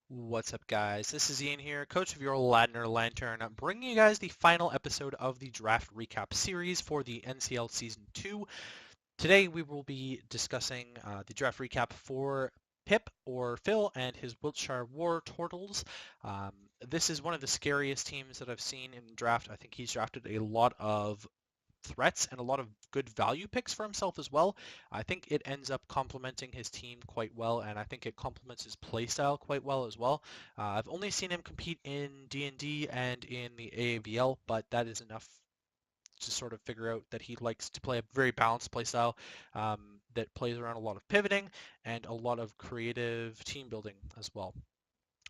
What's up, guys? This is Ian here, coach of your Ladner Lantern, bringing you guys the final episode of the draft recap series for the NCL Season 2. Today, we will be discussing the draft recap for Pip, or Phil, and his Wiltshire Wartortles. Um, this is one of the scariest teams that I've seen in the draft. I think he's drafted a lot of threats and a lot of good value picks for himself as well. I think it ends up complementing his team quite well, and I think it complements his playstyle quite well as well. I've only seen him compete in D&D and in the AAVL, but that is enough to sort of figure out that he likes to play a very balanced playstyle that plays around a lot of pivoting and a lot of creative team building as well.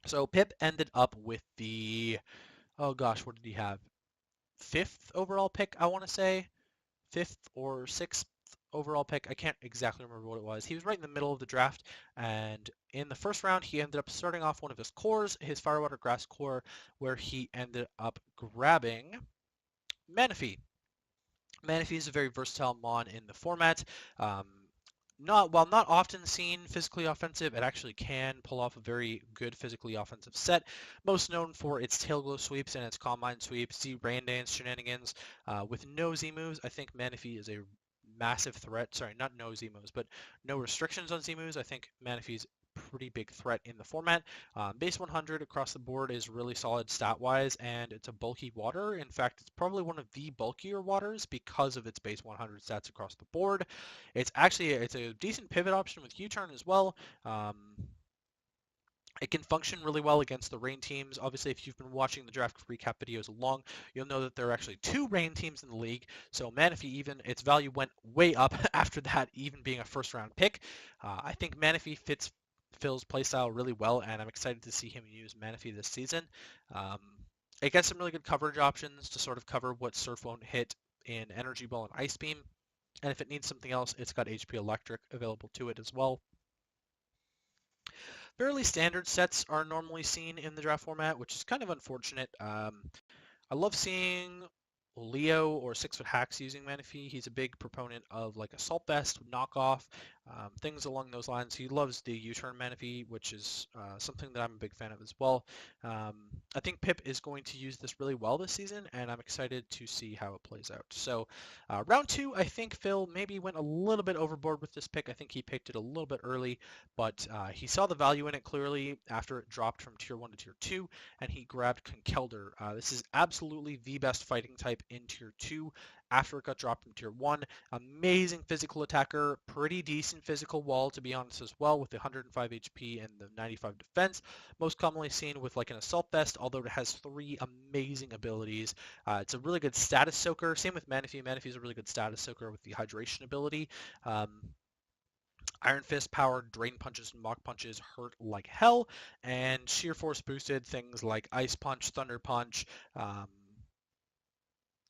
So Pip ended up with the, oh gosh, what did he have? Fifth overall pick, I want to say. Fifth or sixth overall pick. I can't exactly remember what it was. He was right in the middle of the draft, and in the first round, he ended up starting off one of his cores, his Firewater Grass core, where he ended up grabbing Manaphy. Manaphy is a very versatile mon in the format. Um, not often seen physically offensive, it actually can pull off a very good physically offensive set. Most known for its tail glow sweeps and its combine sweeps, Z rain dance shenanigans. With no Z moves, I think Manaphy is a massive threat. Sorry, not no Z moves, but no restrictions on Z moves. I think Manaphy's pretty big threat in the format. Base 100 across the board is really solid stat-wise, and it's a bulky water. In fact, it's probably one of the bulkier waters because of its base 100 stats across the board. It's a decent pivot option with U-turn as well. Um, it can function really well against the rain teams. Obviously, if you've been watching the draft recap videos along, you'll know that there are actually two rain teams in the league. So Manaphy, even its value went way up after that, even being a first round pick. I think Manaphy fits Phil's playstyle really well, and I'm excited to see him use Manaphy this season. Um, it gets some really good coverage options to sort of cover what Surf won't hit in Energy Ball and Ice Beam. And if it needs something else, it's got HP Electric available to it as well. Fairly standard sets are normally seen in the draft format, which is kind of unfortunate. I love seeing Leo or 6 Foot Hacks using Manaphy. He's a big proponent of like Assault Vest, knockoff, things along those lines. He loves the U-turn Manaphy, which is something that I'm a big fan of as well. Um, I think Pip is going to use this really well this season, and I'm excited to see how it plays out. So round 2, I think Phil maybe went a little bit overboard with this pick. I think he picked it a little bit early, but he saw the value in it clearly after it dropped from Tier 1 to Tier 2, and he grabbed Conkeldurr. This is absolutely the best fighting type in Tier 2 after it got dropped from Tier 1. Amazing physical attacker, pretty decent physical wall to be honest as well, with the 105 HP and the 95 defense. Most commonly seen with like an Assault Vest, although it has 3 amazing abilities. It's a really good status soaker. Same with Manaphy. Manaphy is a really good status soaker with the hydration ability. Um, Iron Fist powered Drain Punches and Mach Punches hurt like hell, and Sheer Force boosted things like Ice Punch, Thunder Punch. Um,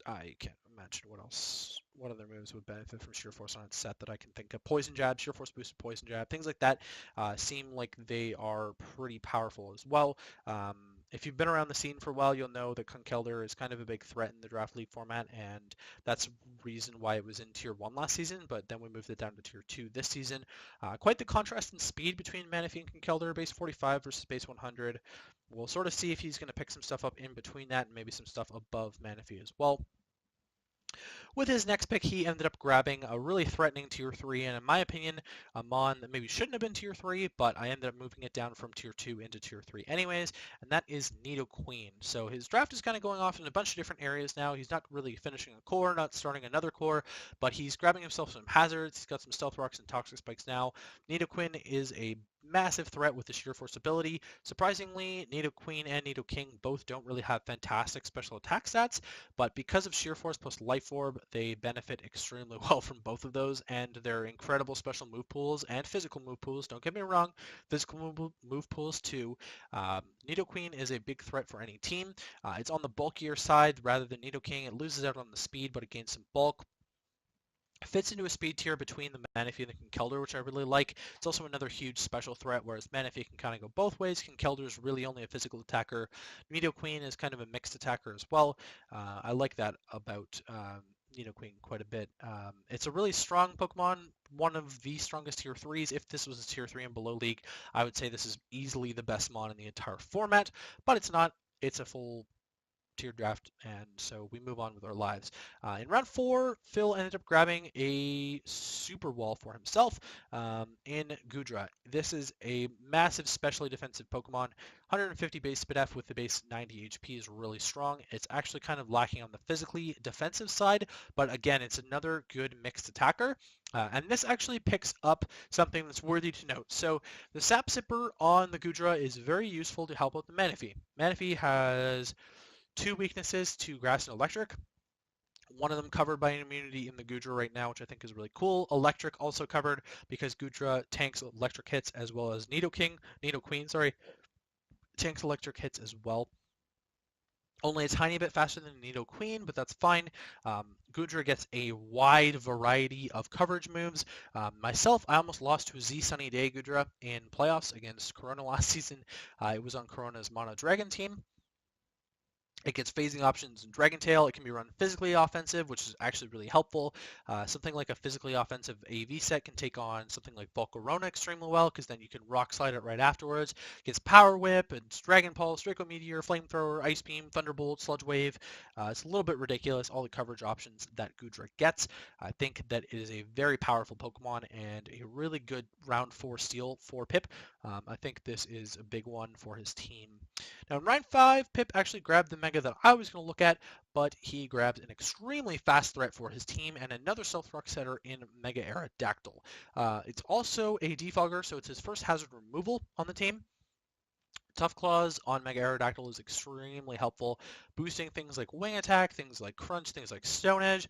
I can't imagine what else. What other moves would benefit from Sheer Force on its set that I can think of? Poison Jab, Sheer Force boosted Poison Jab, things like that seem like they are pretty powerful as well. If you've been around the scene for a while, you'll know that Conkeldurr is kind of a big threat in the draft league format, and that's the reason why it was in Tier 1 last season, but then we moved it down to Tier 2 this season. Quite the contrast in speed between Manaphy and Conkeldurr, base 45 versus base 100. We'll sort of see if he's going to pick some stuff up in between that and maybe some stuff above Manaphy as well. With his next pick, he ended up grabbing a really threatening Tier 3, and in my opinion, a Mon that maybe shouldn't have been Tier 3, but I ended up moving it down from Tier 2 into Tier 3 anyways, and that is Nidoqueen. So his draft is kind of going off in a bunch of different areas now. He's not really finishing a core, not starting another core, but he's grabbing himself some hazards. He's got some Stealth Rocks and Toxic Spikes now. Nidoqueen is a massive threat with the Sheer Force ability. Surprisingly, Nidoqueen and Nidoking both don't really have fantastic special attack stats, but because of Sheer Force plus Life Orb, they benefit extremely well from both of those, and their incredible special move pools and physical move pools. Don't get me wrong, physical move pools too. Nidoqueen is a big threat for any team. It's on the bulkier side rather than Nidoking. It loses out on the speed, but it gains some bulk. Fits into a speed tier between the Manaphy and the Conkeldurr, which I really like. It's also another huge special threat, whereas Manaphy can kind of go both ways. Conkeldurr is really only a physical attacker. Nidoqueen is kind of a mixed attacker as well. I like that about Nidoqueen quite a bit. It's a really strong Pokemon, one of the strongest tier 3s. If this was a tier 3 and below league, I would say this is easily the best mon in the entire format, but it's not. It's a full tier draft, and so we move on with our lives. In round 4, Phil ended up grabbing a super wall for himself in Goodra. This is a massive specially defensive Pokemon. 150 base SpDef with the base 90 HP is really strong. It's actually kind of lacking on the physically defensive side, but again, it's another good mixed attacker. And this actually picks up something that's worthy to note. So the Sap Sipper on the Goodra is very useful to help out the Manaphy. Manaphy has 2 weaknesses to grass and electric. One of them covered by an immunity in the Goodra right now, which I think is really cool. Electric also covered because Goodra tanks electric hits as well as Nidoqueen, tanks electric hits as well. Only a tiny bit faster than Nidoqueen, but that's fine. Goodra gets a wide variety of coverage moves. Myself, I almost lost to Z Sunny Day Goodra in playoffs against Corona last season. It was on Corona's Mono Dragon team. It gets phasing options in Dragon Tail. It can be run physically offensive, which is actually really helpful. Something like a physically offensive AV set can take on something like Volcarona extremely well, because then you can Rock Slide it right afterwards. It gets Power Whip, and Dragon Pulse, Draco Meteor, Flamethrower, Ice Beam, Thunderbolt, Sludge Wave. It's a little bit ridiculous, all the coverage options that Goodra gets. I think that it is a very powerful Pokemon and a really good round 4 steal for Pip. I think this is a big one for his team. Now in round 5, Pip actually grabbed the Mega that I was going to look at, but he grabbed an extremely fast threat for his team and another Stealth Rock setter in Mega Aerodactyl. It's also a defogger, so it's his first hazard removal on the team. Tough Claws on Mega Aerodactyl is extremely helpful, boosting things like Wing Attack, things like Crunch, things like Stone Edge.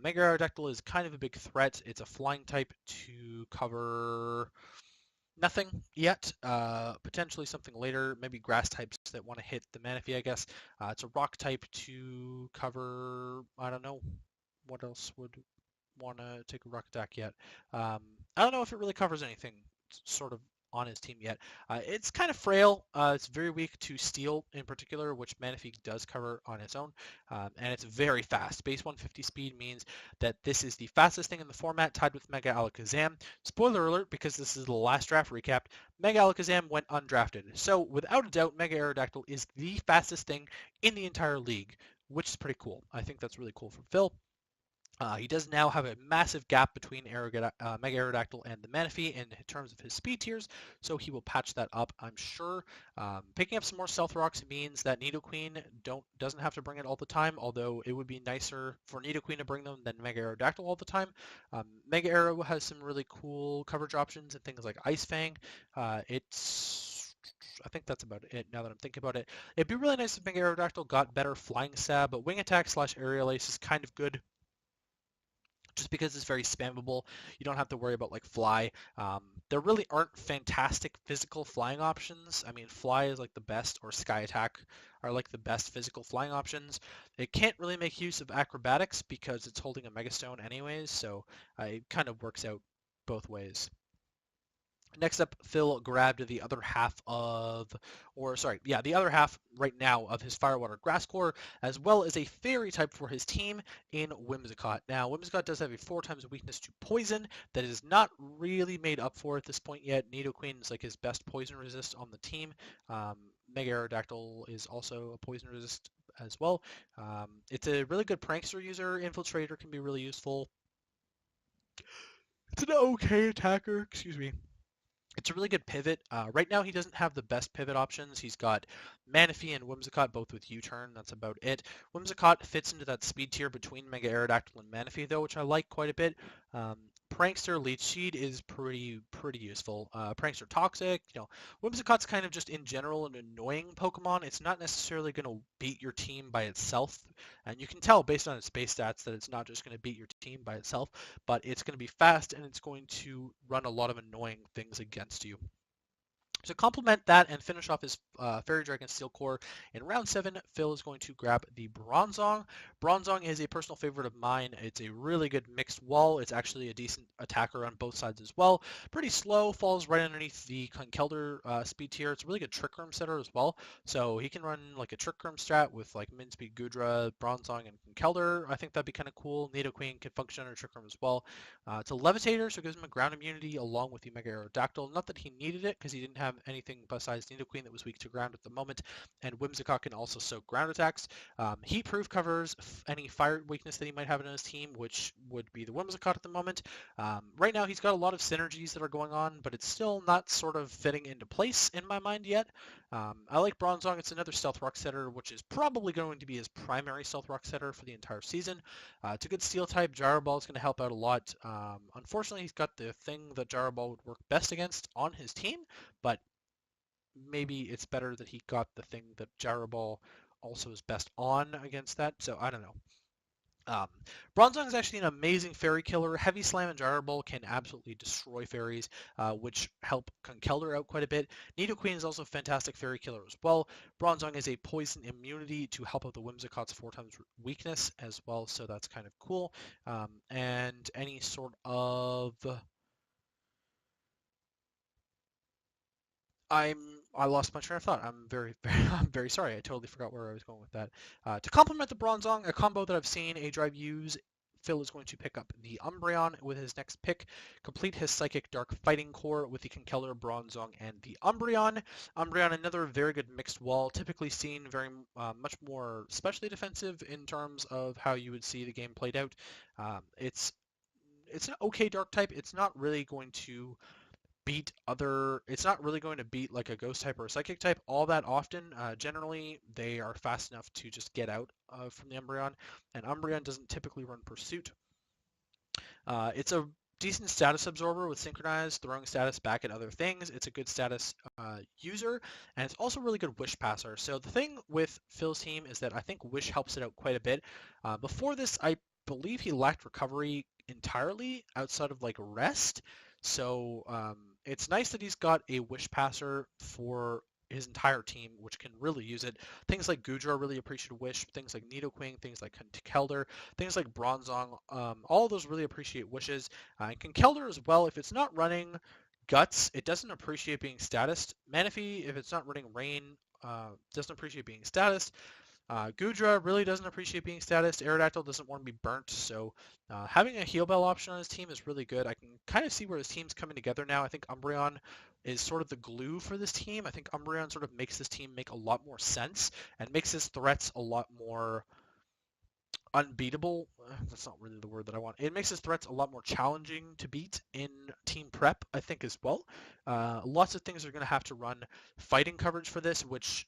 Mega Aerodactyl is kind of a big threat. It's a flying type to cover nothing yet. Potentially something later, maybe grass types that want to hit the Manaphy, I guess. It's a rock type to cover, I don't know, what else would want to take a rock attack yet. I don't know if it really covers anything sort of on his team yet. It's kind of frail. It's very weak to steel in particular, which Manaphy does cover on its own. And it's very fast. Base 150 speed means that this is the fastest thing in the format, tied with Mega Alakazam. Spoiler alert, because this is the last draft recap, Mega Alakazam went undrafted. So without a doubt, Mega Aerodactyl is the fastest thing in the entire league, which is pretty cool. I think that's really cool for Phil. He does now have a massive gap between Mega Aerodactyl and the Manaphy in terms of his speed tiers, so he will patch that up, I'm sure. Picking up some more Stealth Rocks means that Nidoqueen doesn't have to bring it all the time, although it would be nicer for Nidoqueen to bring them than Mega Aerodactyl all the time. Mega Aero has some really cool coverage options and things like Ice Fang. I think that's about it now that I'm thinking about it. It'd be really nice if Mega Aerodactyl got better Flying Stab, but Wing Attack / Aerial Ace is kind of good, just because it's very spammable. You don't have to worry about like Fly. There really aren't fantastic physical flying options. I mean, Fly is like the best, or Sky Attack are like the best physical flying options. It can't really make use of acrobatics because it's holding a Mega Stone anyways, so it kind of works out both ways. Next up, Phil grabbed the other half right now of his Firewater Grass Core, as well as a Fairy type for his team in Whimsicott. Now, Whimsicott does have a 4 times weakness to Poison that is not really made up for at this point yet. Nidoqueen is like his best Poison resist on the team. Mega Aerodactyl is also a Poison resist as well. It's a really good Prankster user. Infiltrator can be really useful. It's an okay attacker, excuse me. It's a really good pivot. Right now, he doesn't have the best pivot options. He's got Manaphy and Whimsicott, both with U-turn. That's about it. Whimsicott fits into that speed tier between Mega Aerodactyl and Manaphy, though, which I like quite a bit. Prankster Leech Seed is pretty useful. Prankster Toxic, Whimsicott's kind of just in general an annoying Pokemon. It's not necessarily going to beat your team by itself, and you can tell based on its base stats that it's not just going to beat your team by itself, but it's going to be fast and it's going to run a lot of annoying things against you. To complement that and finish off his Fairy Dragon Steel Core. In round 7, Phil is going to grab the Bronzong. Bronzong is a personal favorite of mine. It's a really good mixed wall. It's actually a decent attacker on both sides as well. Pretty slow, falls right underneath the Conkeldurr speed tier. It's a really good Trick Room setter as well. So he can run like a Trick Room strat with like Min Speed Gudra, Bronzong, and Conkeldurr. I think that'd be kind of cool. Nidoqueen can function under Trick Room as well. It's a Levitator, so it gives him a ground immunity along with the Mega Aerodactyl. Not that he needed it, because he didn't have anything besides Nidoqueen that was weak to ground at the moment, and Whimsicott can also soak ground attacks. Heat-proof covers any fire weakness that he might have in his team, which would be the Whimsicott at the moment. Right now, he's got a lot of synergies that are going on, but it's still not sort of fitting into place in my mind yet. I like Bronzong. It's another Stealth Rock setter, which is probably going to be his primary Stealth Rock setter for the entire season. It's a good Steel type. Gyro Ball is going to help out a lot. Unfortunately, he's got the thing that Gyro Ball would work best against on his team, but maybe it's better that he got the thing that Gyro Ball also is best on against that. So I don't know. Bronzong is actually an amazing fairy killer. Heavy Slam and Gyro Ball can absolutely destroy fairies, which help Conkeldurr out quite a bit. Nidoqueen is also a fantastic fairy killer as well. Bronzong is a poison immunity to help out the Whimsicott's 4 times weakness as well, so that's kind of cool. And any sort of I lost my train of thought. I'm I'm very sorry. I totally forgot where I was going with that. To complement the Bronzong, a combo that I've seen A-Drive use, Phil is going to pick up the Umbreon with his next pick, complete his Psychic Dark Fighting Core with the Conkeldurr, Bronzong, and the Umbreon. Umbreon, another very good mixed wall, typically seen very much more specially defensive in terms of how you would see the game played out. It's an okay Dark type. It's not really going to it's not really going to beat like a ghost type or a psychic type all that often. Generally, they are fast enough to just get out from the Umbreon, and Umbreon doesn't typically run pursuit. It's a decent status absorber with synchronized, throwing status back at other things. It's a good status user, and it's also a really good wish passer. So the thing with Phil's team is that I think wish helps it out quite a bit. Before this, I believe he lacked recovery entirely outside of like rest. So it's nice that he's got a wish passer for his entire team, which can really use it. Things like Gudra really appreciate Wish. Things like Nidoqueen, things like Conkeldurr, things like Bronzong, all of those really appreciate Wishes. And Conkeldurr as well, if it's not running Guts, it doesn't appreciate being statused. Manaphy, if it's not running Rain, doesn't appreciate being statused. Gudra really doesn't appreciate being statused. Aerodactyl doesn't want to be burnt, so having a heal bell option on his team is really good. I can kind of see where his team's coming together now. I think Umbreon is sort of the glue for this team. I think Umbreon sort of makes this team make a lot more sense and makes his threats a lot more unbeatable. That's not really the word that I want. It makes his threats a lot more challenging to beat in team prep, I think, as well. Lots of things are going to have to run fighting coverage for this, which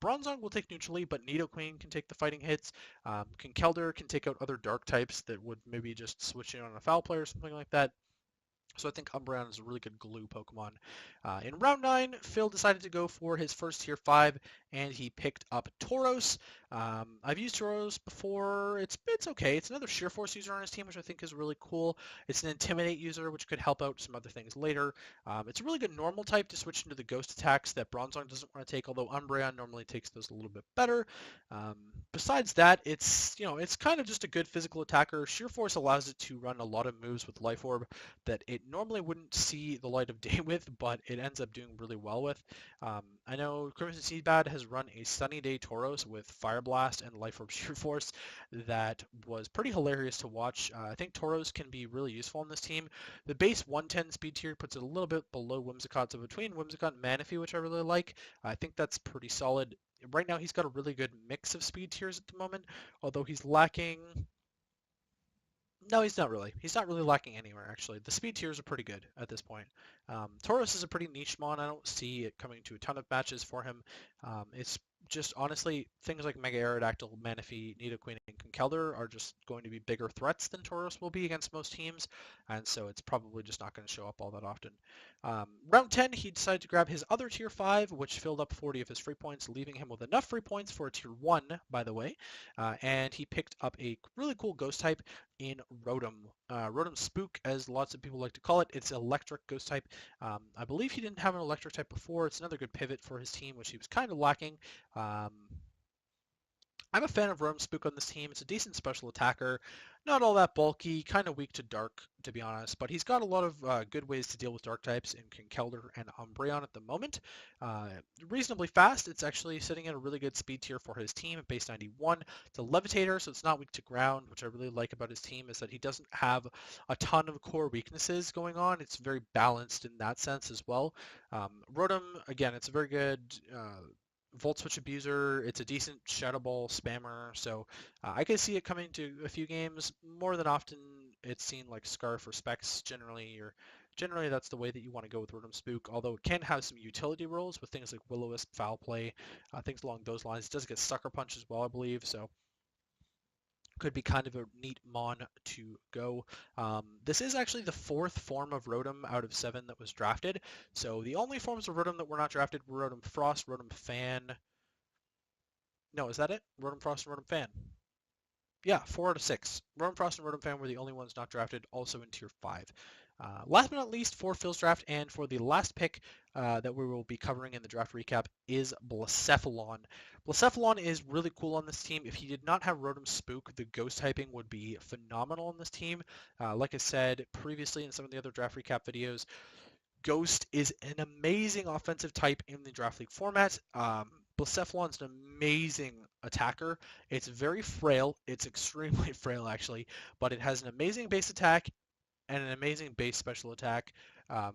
Bronzong will take neutrally, but Nidoqueen can take the fighting hits. Conkeldurr can take out other dark types that would maybe just switch in on a foul player or something like that. So I think Umbreon is a really good glue Pokemon. In round 9, Phil decided to go for his first tier 5, and he picked up Tauros. I've used Tauros before. It's okay. It's another Sheer Force user on his team, which I think is really cool. It's an Intimidate user, which could help out some other things later. It's a really good normal type to switch into the ghost attacks that Bronzong doesn't want to take, although Umbreon normally takes those a little bit better. Besides that, it's kind of just a good physical attacker. Sheer Force allows it to run a lot of moves with Life Orb that it normally wouldn't see the light of day with, but it ends up doing really well with. I know Crimson Seedbad has run a Sunny Day Tauros with Fire Blast and Life Orb Sheer Force that was pretty hilarious to watch. I think Tauros can be really useful on this team. The base 110 speed tier puts it a little bit below Whimsicott, so between Whimsicott and Manaphy, which I really like, I think that's pretty solid. Right now he's got a really good mix of speed tiers at the moment, although he's lacking... No, he's not really. He's not really lacking anywhere, actually. The speed tiers are pretty good at this point. Tauros is a pretty niche mon. I don't see it coming to a ton of matches for him. It's just, honestly, things like Mega Aerodactyl, Manaphy, Nidoqueen, and Conkeldurr are just going to be bigger threats than Tauros will be against most teams, and so it's probably just not going to show up all that often. Round 10, he decided to grab his other Tier 5, which filled up 40 of his free points, leaving him with enough free points for a Tier 1, by the way. And he picked up a really cool ghost type in Rotom. Rotom Spook, as lots of people like to call it. It's electric ghost type. I believe he didn't have an electric type before. It's another good pivot for his team, which he was kind of lacking. I'm a fan of Rotom Spook on this team. It's a decent special attacker, not all that bulky, kind of weak to dark, to be honest, but he's got a lot of good ways to deal with dark types in Conkeldurr and Umbreon at the moment. Uh, Reasonably fast. It's actually sitting at a really good speed tier for his team at base 91. It's a levitator, so it's not weak to ground, which I really like about his team is that he doesn't have a ton of core weaknesses going on. It's very balanced in that sense as well. Rotom, again, it's a very good Volt Switch abuser. It's a decent Shadow Ball spammer, so I can see it coming to a few games. More than often, it's seen like Scarf or Specs generally, or generally that's the way that you want to go with Rotom Spook, although it can have some utility roles with things like Will-O-Wisp, Foul Play, things along those lines. It does get Sucker Punch as well, I believe, so could be kind of a neat mon to go. This is actually the fourth form of Rotom out of 7 that was drafted. So the only forms of Rotom that were not drafted were Rotom Frost, Rotom Fan. No, is that it? Rotom Frost and Rotom Fan. Yeah, 4 out of 6. Rotom Frost and Rotom Fan were the only ones not drafted, also in Tier 5. Last but not least, for Phil's draft and for the last pick that we will be covering in the draft recap is Blacephalon. Blacephalon is really cool on this team. If he did not have Rotom Spook, the ghost typing would be phenomenal on this team. Like I said previously in some of the other draft recap videos, Ghost is an amazing offensive type in the Draft League format. Blacephalon's an amazing attacker. It's very frail. It's extremely frail, actually, but it has an amazing base attack and an amazing base special attack. Um,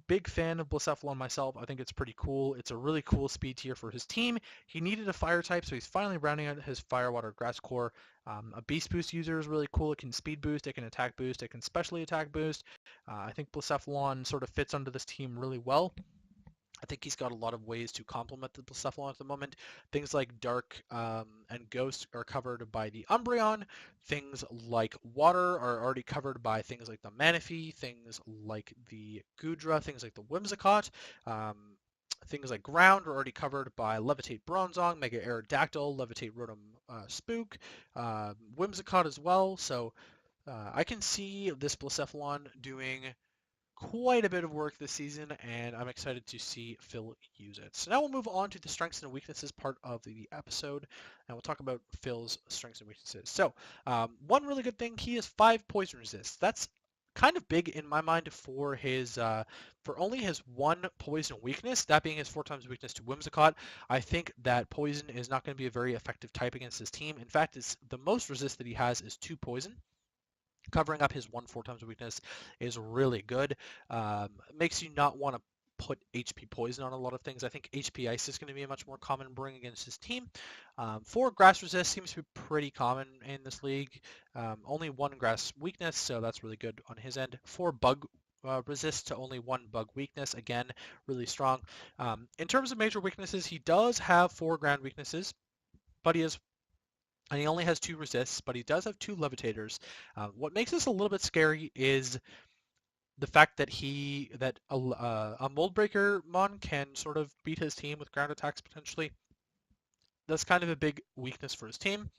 Big fan of Blacephalon myself. I think it's pretty cool. It's a really cool speed tier for his team. He needed a fire type, so he's finally rounding out his Fire, Water, Grass core. A Beast Boost user is really cool. It can speed boost, it can attack boost, it can specially attack boost. I think Blacephalon sort of fits under this team really well. I think he's got a lot of ways to complement the Blacephalon at the moment. Things like Dark and Ghost are covered by the Umbreon. Things like Water are already covered by things like the Manaphy, things like the Goodra, things like the Whimsicott. Things like Ground are already covered by Levitate Bronzong, Mega Aerodactyl, Levitate Rotom Spook, Whimsicott as well. So I can see this Blacephalon doing quite a bit of work this season, and I'm excited to see Phil use it. So now we'll move on to the strengths and weaknesses part of the episode, and we'll talk about Phil's strengths and weaknesses. So one really good thing, he has 5 poison resists. That's kind of big in my mind for his for only his 1 poison weakness, that being his 4 times weakness to Whimsicott. I think that poison is not going to be a very effective type against his team. In fact, it's the most resist that he has is 2 poison. Covering up his 4 times weakness is really good. Makes you not want to put HP Poison on a lot of things. I think HP Ice is going to be a much more common bring against his team. 4 Grass Resist seems to be pretty common in this league. Only 1 Grass Weakness, so that's really good on his end. 4 Bug Resist to only 1 Bug Weakness, again, really strong. In terms of major weaknesses, he does have 4 Ground Weaknesses, but he only has 2 resists, but he does have 2 levitators. What makes this a little bit scary is the fact that a Mold Breaker Mon can sort of beat his team with ground attacks potentially. That's kind of a big weakness for his team.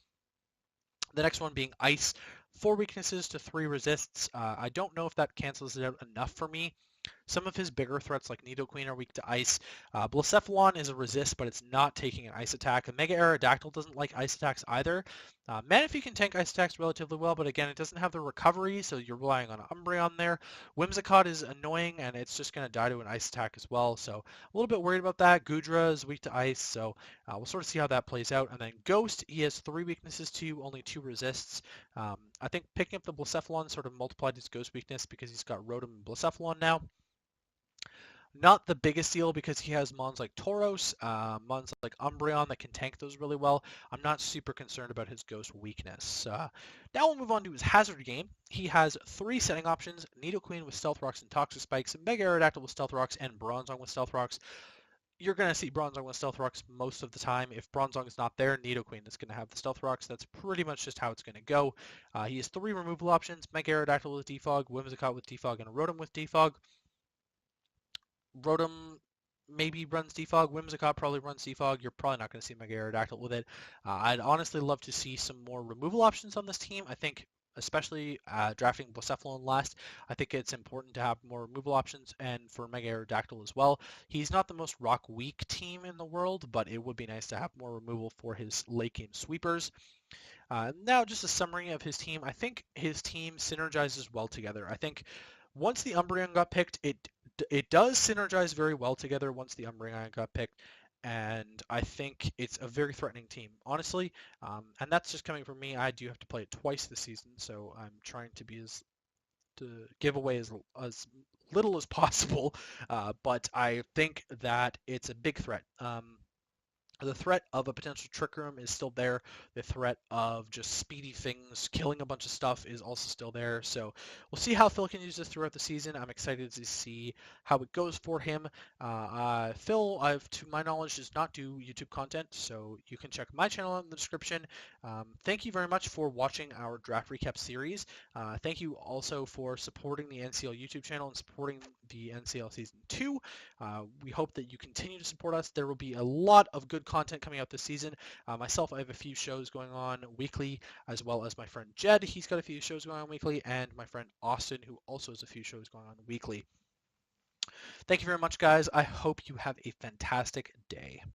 The next one being Ice. 4 weaknesses to 3 resists. I don't know if that cancels it out enough for me. Some of his bigger threats like Nidoqueen are weak to ice. Blacephalon is a resist, but it's not taking an ice attack. And Mega Aerodactyl doesn't like ice attacks either. Manaphy can tank ice attacks relatively well, but again, it doesn't have the recovery, so you're relying on Umbreon there. Whimsicott is annoying, and it's just going to die to an ice attack as well, so a little bit worried about that. Goodra is weak to ice, so we'll sort of see how that plays out. And then Ghost, he has 3 weaknesses to, only 2 resists. I think picking up the Blacephalon sort of multiplied his Ghost weakness because he's got Rotom and Blacephalon now. Not the biggest deal because he has mons like Tauros, mons like Umbreon that can tank those really well. I'm not super concerned about his Ghost weakness. Now we'll move on to his hazard game. He has 3 setting options: Nidoqueen with Stealth Rocks and Toxic Spikes, Mega Aerodactyl with Stealth Rocks, and Bronzong with Stealth Rocks. you're going to see Bronzong with Stealth Rocks most of the time. If Bronzong is not there, Nidoqueen is going to have the Stealth Rocks. That's pretty much just how it's going to go. He has 3 removal options: Mega Aerodactyl with Defog, Whimsicott with Defog, and a Rotom with Defog. Rotom maybe runs Defog. Whimsicott probably runs Defog. You're probably not going to see Mega Aerodactyl with it. I'd honestly love to see some more removal options on this team. I think, especially drafting Blacephalon last, I think it's important to have more removal options, and for Mega Aerodactyl as well. He's not the most rock-weak team in the world, but it would be nice to have more removal for his late-game sweepers. Now, just a summary of his team. I think his team synergizes well together. I think once the Umbreon got picked, it does synergize very well together once the Umbreon got picked, and I think it's a very threatening team, honestly. And that's just coming from me. I do have to play it twice this season, so I'm trying to be to give away as little as possible. But I think that it's a big threat. The threat of a potential Trick Room is still there. The threat of just speedy things, killing a bunch of stuff is also still there. So we'll see how Phil can use this throughout the season. I'm excited to see how it goes for him. Phil, to my knowledge, does not do YouTube content, so you can check my channel in the description. Thank you very much for watching our draft recap series. Thank you also for supporting the NCL YouTube channel and supporting the NCL Season 2. We hope that you continue to support us. There will be a lot of good content coming out this season. Myself, I have a few shows going on weekly, as well as my friend Jed. He's got a few shows going on weekly, and my friend Austin, who also has a few shows going on weekly. Thank you very much, guys. I hope you have a fantastic day.